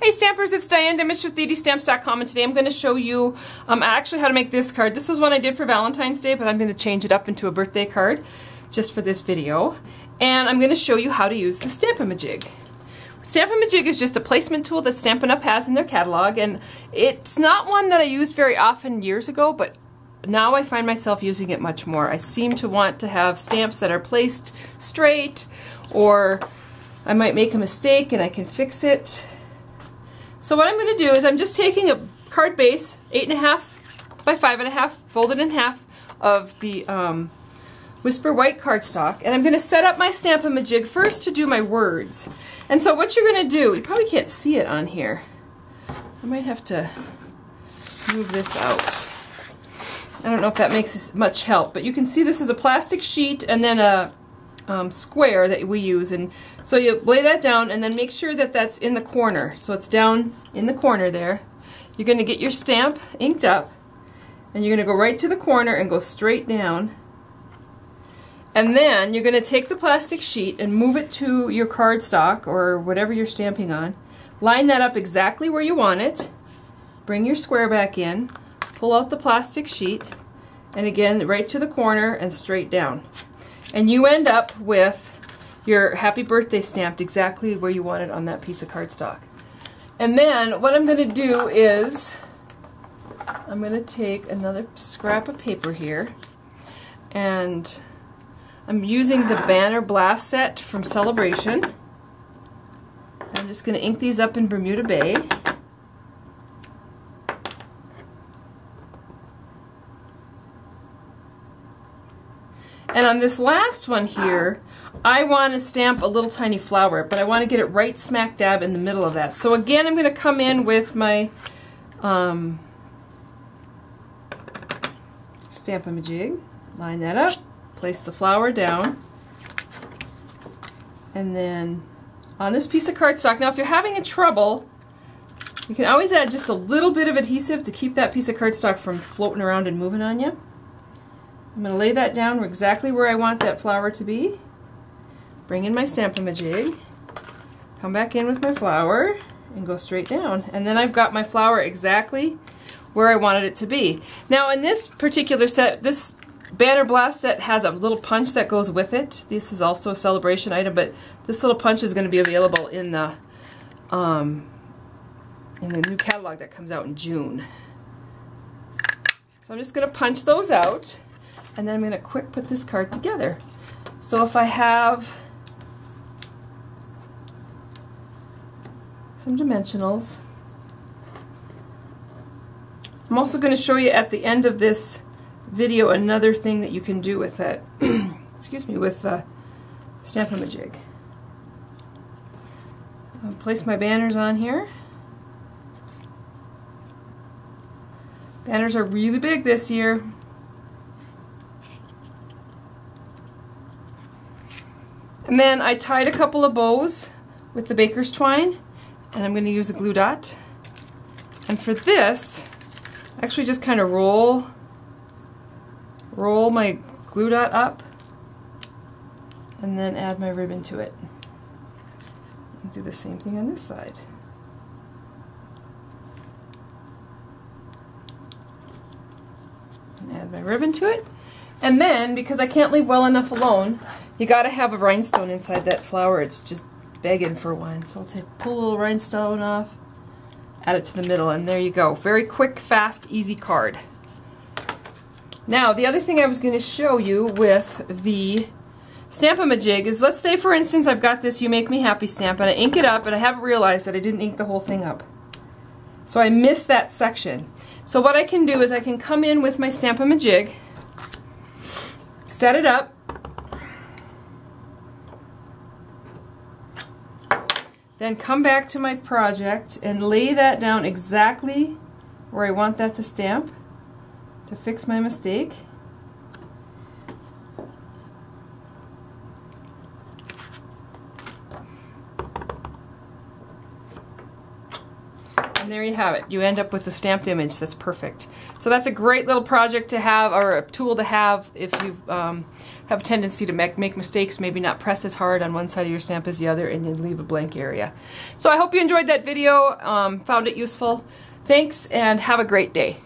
Hey Stampers, it's Diane Dimich with ddStamps.com, and today I'm going to show you actually how to make this card. This was one I did for Valentine's Day, but I'm going to change it up into a birthday card just for this video. And I'm going to show you how to use the Stamp-a-ma-jig. Stamp-a-ma-jig is just a placement tool that Stampin' Up! Has in their catalog, and it's not one that I used very often years ago, but now I find myself using it much more. I seem to want to have stamps that are placed straight, or I might make a mistake and I can fix it. So what I'm going to do is I'm just taking a card base, 8.5 by 5.5, folded in half of the Whisper White cardstock, and I'm going to set up my Stamp-a-ma-jig first to do my words. And so what you're going to do, you probably can't see it on here. I might have to move this out. I don't know if that makes much help, but you can see this is a plastic sheet and then a square that we use, and so you lay that down and then make sure that that's in the corner, so it's down in the corner there. You're going to get your stamp inked up and you're going to go right to the corner and go straight down, and then you're going to take the plastic sheet and move it to your cardstock or whatever you're stamping on. Line that up exactly where you want it, bring your square back in, pull out the plastic sheet, and again right to the corner and straight down. And you end up with your happy birthday stamped exactly where you want it on that piece of cardstock. And then what I'm going to do is I'm going to take another scrap of paper here, and I'm using the Banner Blast set from Celebration. I'm just going to ink these up in Bermuda Bay. And on this last one here, I want to stamp a little tiny flower, but I want to get it right smack dab in the middle of that. So again, I'm going to come in with my Stamp-a-ma-jig, line that up, place the flower down, and then on this piece of cardstock, now if you're having trouble, you can always add just a little bit of adhesive to keep that piece of cardstock from floating around and moving on you. I'm going to lay that down exactly where I want that flower to be. Bring in my Stamp-a-ma-jig, come back in with my flower, and go straight down. And then I've got my flower exactly where I wanted it to be. Now in this particular set, this Banner Blast set has a little punch that goes with it. This is also a Celebration item, but this little punch is going to be available in the new catalog that comes out in June. So I'm just going to punch those out. And then I'm going to quick put this card together. So if I have some dimensionals, I'm also going to show you at the end of this video another thing that you can do with that, excuse me, with Stamp-a-ma-jig. I'll place my banners on here. Banners are really big this year. And then I tied a couple of bows with the baker's twine, and I'm going to use a glue dot. And for this, I actually just kind of roll my glue dot up and then add my ribbon to it. And do the same thing on this side. And add my ribbon to it. And then, because I can't leave well enough alone, you gotta have a rhinestone inside that flower. It's just begging for one. So I'll pull a little rhinestone off, add it to the middle, and there you go. Very quick, fast, easy card. Now, the other thing I was going to show you with the Stamp-a-ma-jig is, let's say for instance I've got this You Make Me Happy stamp, and I ink it up, and I haven't realized that I didn't ink the whole thing up. So I missed that section. So what I can do is I can come in with my Stamp-a-ma-jig, set it up, then come back to my project and lay that down exactly where I want that to stamp to fix my mistake. And And there you have it. You end up with a stamped image that's perfect. So that's a great little project to have, or a tool to have if you have a tendency to make mistakes, maybe not press as hard on one side of your stamp as the other, and you leave a blank area. So I hope you enjoyed that video, found it useful. Thanks, and have a great day.